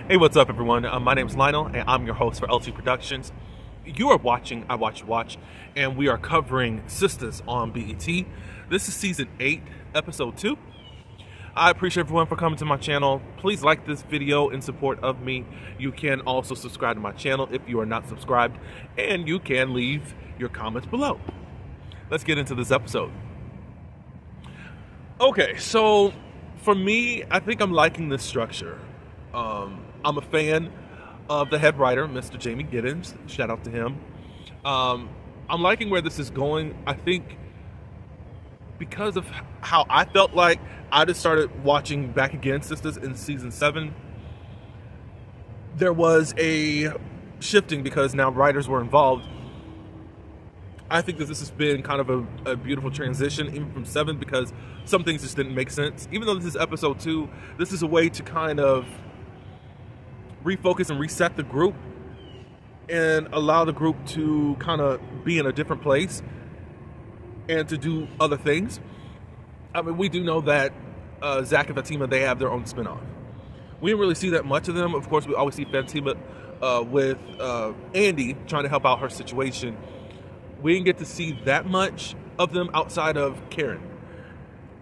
Hey, what's up, everyone? My name is Lionel, and I'm your host for LT Productions. You are watching I Watch You Watch, and we are covering Sistas on BET. This is Season 8, Episode 2. I appreciate everyone for coming to my channel. Please like this video in support of me. You can also subscribe to my channel if you are not subscribed, and you can leave your comments below. Let's get into this episode. Okay, so for me, I think I'm liking this structure. I'm a fan of the head writer, Mr. Jamie Giddens. Shout out to him. I'm liking where this is going. I think because of how I felt like I just started watching back again Sistas in Season 7, there was a shifting because now writers were involved. I think that this has been kind of a beautiful transition, even from 7, because some things just didn't make sense. Even though this is Episode 2, this is a way to kind of refocus and reset the group and allow the group to kind of be in a different place and to do other things. I mean, we do know that Zach and Fatima, they have their own spinoff. We didn't really see that much of them. Of course, we always see Fatima with Andy trying to help out her situation. We didn't get to see that much of them outside of Karen.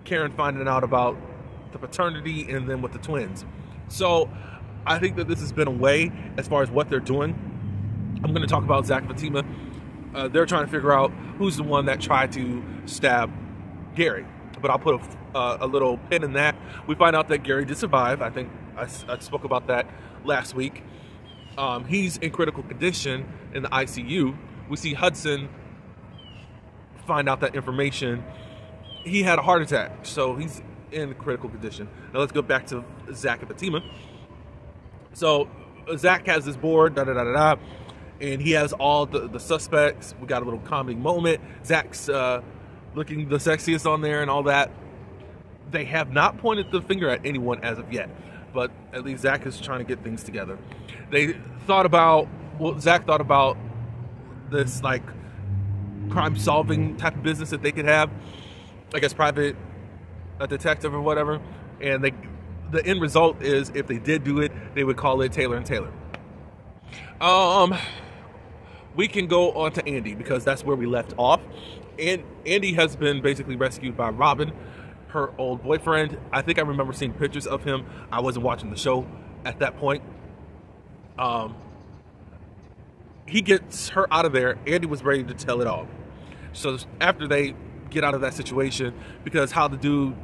Karen finding out about the paternity and then with the twins. So I think that this has been a way as far as what they're doing. I'm going to talk about Zach and Fatima. They're trying to figure out who's the one that tried to stab Gary. But I'll put a little pin in that. We find out that Gary did survive. I think I spoke about that last week. He's in critical condition in the ICU. We see Hudson find out that information. He had a heart attack, so he's in critical condition. Now let's go back to Zach and Fatima. So Zach has this board, and he has all the suspects. We got a little comedy moment. Zach's looking the sexiest on there and all that. They have not pointed the finger at anyone as of yet, but at least Zach is trying to get things together. Zach thought about this like crime-solving type of business that they could have, I guess private detective or whatever, and the end result is if they did do it, they would call it Taylor and Taylor. We can go on to Andy because that's where we left off. And Andy has been basically rescued by Robin, her old boyfriend. I think I remember seeing pictures of him. I wasn't watching the show at that point. He gets her out of there. Andy was ready to tell it all. So after they get out of that situation, because how the dude...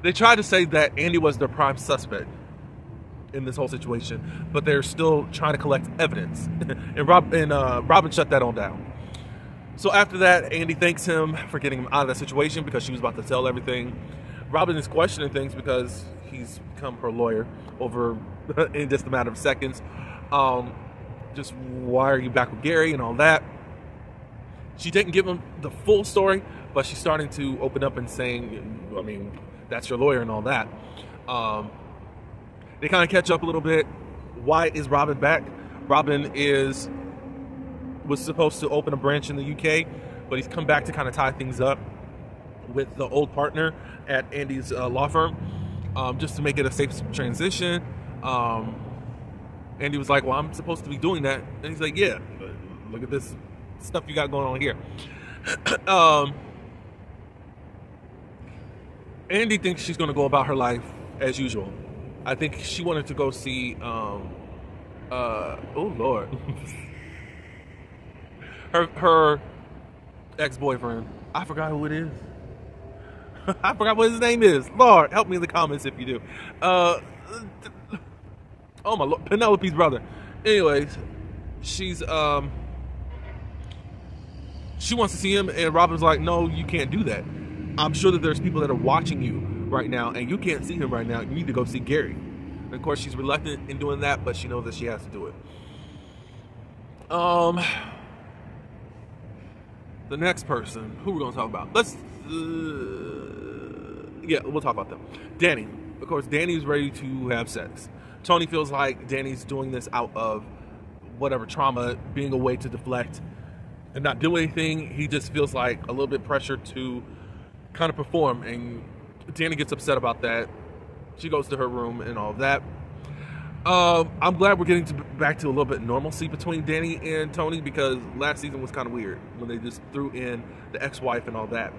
They tried to say that Andy was their prime suspect in this whole situation, but they're still trying to collect evidence. and Robin shut that on down. So after that, Andy thanks him for getting him out of that situation because she was about to tell everything. Robin is questioning things because he's become her lawyer over in just a matter of seconds. Just why are you back with Gary and all that? She didn't give him the full story, but she's starting to open up and saying, I mean, that's your lawyer and all that. They kind of catch up a little bit. Why is Robin back? Robin was supposed to open a branch in the UK, but he's come back to kind of tie things up with the old partner at Andy's law firm, just to make it a safe transition. Andy was like, well, I'm supposed to be doing that. And he's like, yeah, but look at this stuff you got going on here. Andy thinks she's going to go about her life as usual. I think she wanted to go see, oh Lord, her ex-boyfriend. I forgot who it is. I forgot what his name is. Lord, help me in the comments if you do. Oh my Lord, Penelope's brother. Anyways, she wants to see him, and Robin's like, no, you can't do that. I'm sure that there's people that are watching you right now, and you can't see him right now. You need to go see Gary. And of course, she's reluctant in doing that, but she knows that she has to do it. The next person, who we're going to talk about? Yeah, we'll talk about them. Danny. Of course, Danny's ready to have sex. Tony feels like Danny's doing this out of whatever trauma, being a way to deflect and not do anything. He just feels like a little bit pressured to kind of perform, and Danny gets upset about that. She goes to her room and all of that. I'm glad we're getting back to a little bit normalcy between Danny and Tony, because last season was kind of weird when they just threw in the ex-wife and all that.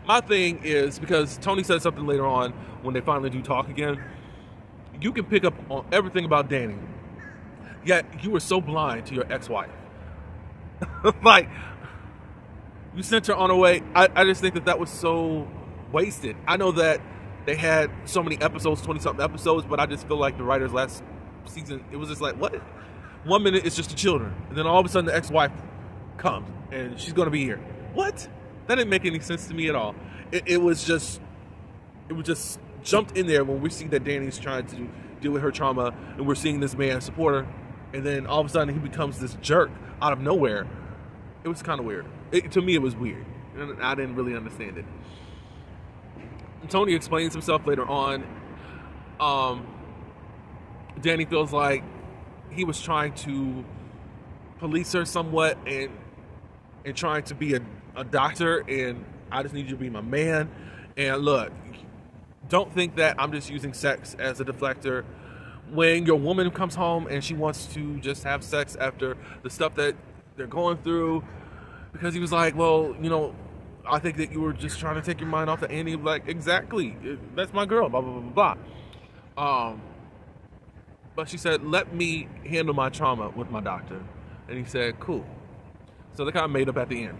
My thing is, because Tony said something later on when they finally do talk again, you can pick up on everything about Danny, yet you were so blind to your ex-wife. Like, you sent her on her way. I just think that was so wasted. I know that they had so many episodes, 20-something episodes, but I just feel like the writers last season, it was just like, what? 1 minute it's just the children, and then all of a sudden the ex-wife comes and she's going to be here. What? That didn't make any sense to me at all. It was just jumped in there when we see that Danny's trying to deal with her trauma, and we're seeing this man support her, and then all of a sudden he becomes this jerk out of nowhere. It was kind of weird. To me, it was weird, and I didn't really understand it. Tony explains himself later on. Danny feels like he was trying to police her somewhat and trying to be a doctor, and I just need you to be my man. And look, don't think that I'm just using sex as a deflector. When your woman comes home and she wants to just have sex after the stuff that they're going through, because he was like, well, you know, I think that you were just trying to take your mind off of Andy. Like, exactly, that's my girl, blah, blah, blah, blah. But she said, let me handle my trauma with my doctor. And he said, cool. So they kind of made up at the end.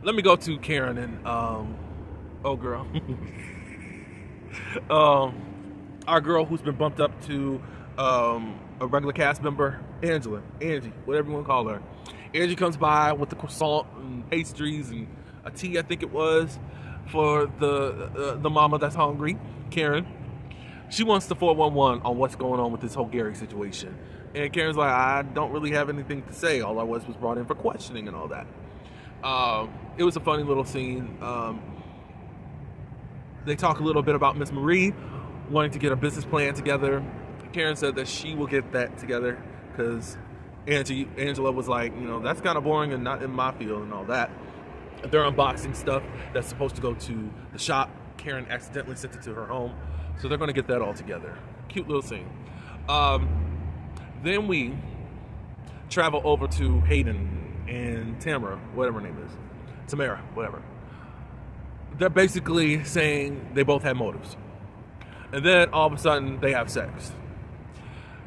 Let me go to Karen and, oh girl. Our girl who's been bumped up to a regular cast member, Angie, whatever you want to call her. Angie comes by with the croissant and pastries and a tea, I think it was, for the mama that's hungry, Karen. She wants the 411 on what's going on with this whole Gary situation. And Karen's like, I don't really have anything to say. All I was brought in for questioning and all that. It was a funny little scene. They talk a little bit about Miss Marie wanting to get a business plan together. Karen said that she will get that together because Angela was like, you know, that's kind of boring and not in my field and all that. They're unboxing stuff that's supposed to go to the shop. Karen accidentally sent it to her home, so they're going to get that all together. Cute little scene. Then we travel over to Hayden and Tamara, whatever her name is. Tamara, whatever. They're basically saying they both have motives. And then all of a sudden they have sex.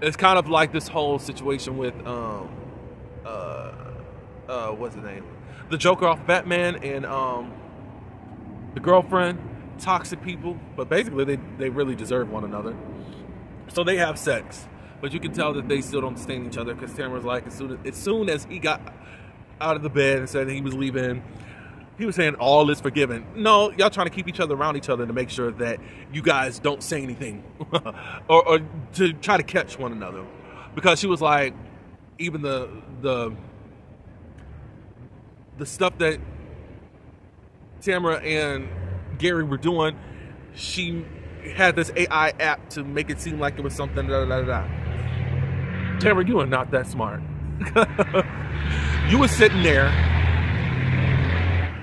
It's kind of like this whole situation with what's his name? The Joker off Batman and the girlfriend, toxic people, but basically they really deserve one another. So they have sex, but you can tell that they still don't understand each other because Tamara's like, as soon as he got out of the bed and said that he was leaving, he was saying all is forgiven. No, y'all trying to keep each other around each other to make sure that you guys don't say anything or to try to catch one another. Because she was like, even the stuff that Tamara and Gary were doing, she had this AI app to make it seem like it was something Tamara, you are not that smart. You were sitting there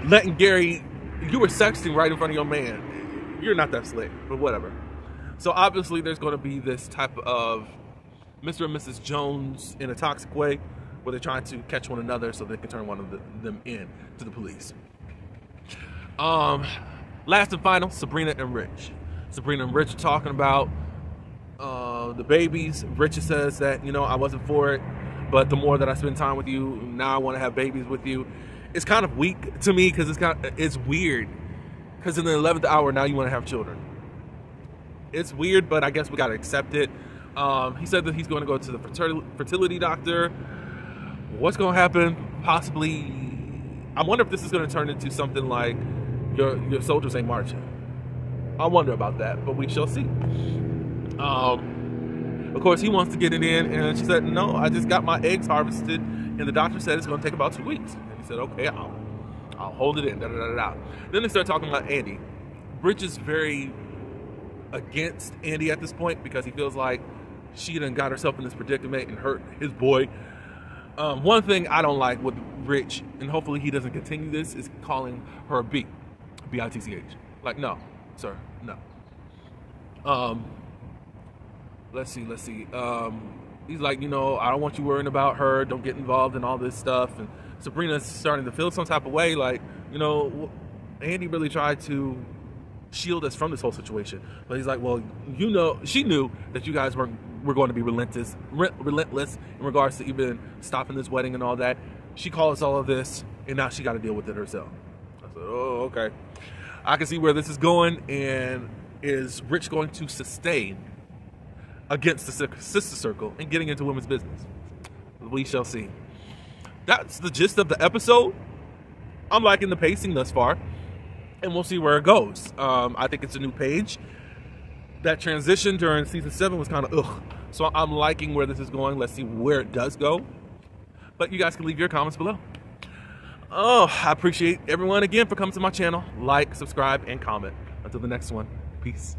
letting Gary, you were sexting right in front of your man. You're not that slick, but whatever. So obviously there's going to be this type of Mr. and Mrs. Jones in a toxic way where they're trying to catch one another so they can turn one of them in to the police. Last and final, Sabrina and Rich. Sabrina and Rich are talking about the babies. Rich says that, you know, I wasn't for it, but the more that I spend time with you, now I want to have babies with you. It's kind of weak to me because it's weird. Because in the 11th hour, now you want to have children. It's weird, but I guess we got to accept it. He said that he's going to go to the fertility doctor. What's going to happen? Possibly, I wonder if this is going to turn into something like your soldiers ain't marching. I wonder about that, but we shall see. Of course, he wants to get it in, and she said, no, I just got my eggs harvested, and the doctor said it's going to take about 2 weeks. And he said, okay, I'll hold it in, Then they start talking about Andy. Rich is very against Andy at this point because he feels like she done got herself in this predicament and hurt his boy. One thing I don't like with Rich, and hopefully he doesn't continue this, is calling her a B. B-I-T-C-H. Like, no, sir, no. let's see. He's like, you know, I don't want you worrying about her. Don't get involved in all this stuff. And Sabrina's starting to feel some type of way, like, you know, Andy really tried to shield us from this whole situation. But he's like, well, you know, she knew that you guys were going to be relentless in regards to even stopping this wedding and all that. She caused all of this, and now she got to deal with it herself. I said, oh, okay. I can see where this is going, and is Rich going to sustain against the sister circle and getting into women's business? We shall see. That's the gist of the episode. I'm liking the pacing thus far, and we'll see where it goes. I think it's a new page. That transition during season 7 was kind of ugh. So I'm liking where this is going. Let's see where it does go. But you guys can leave your comments below. Oh, I appreciate everyone again for coming to my channel. Like, subscribe, and comment. Until the next one, peace.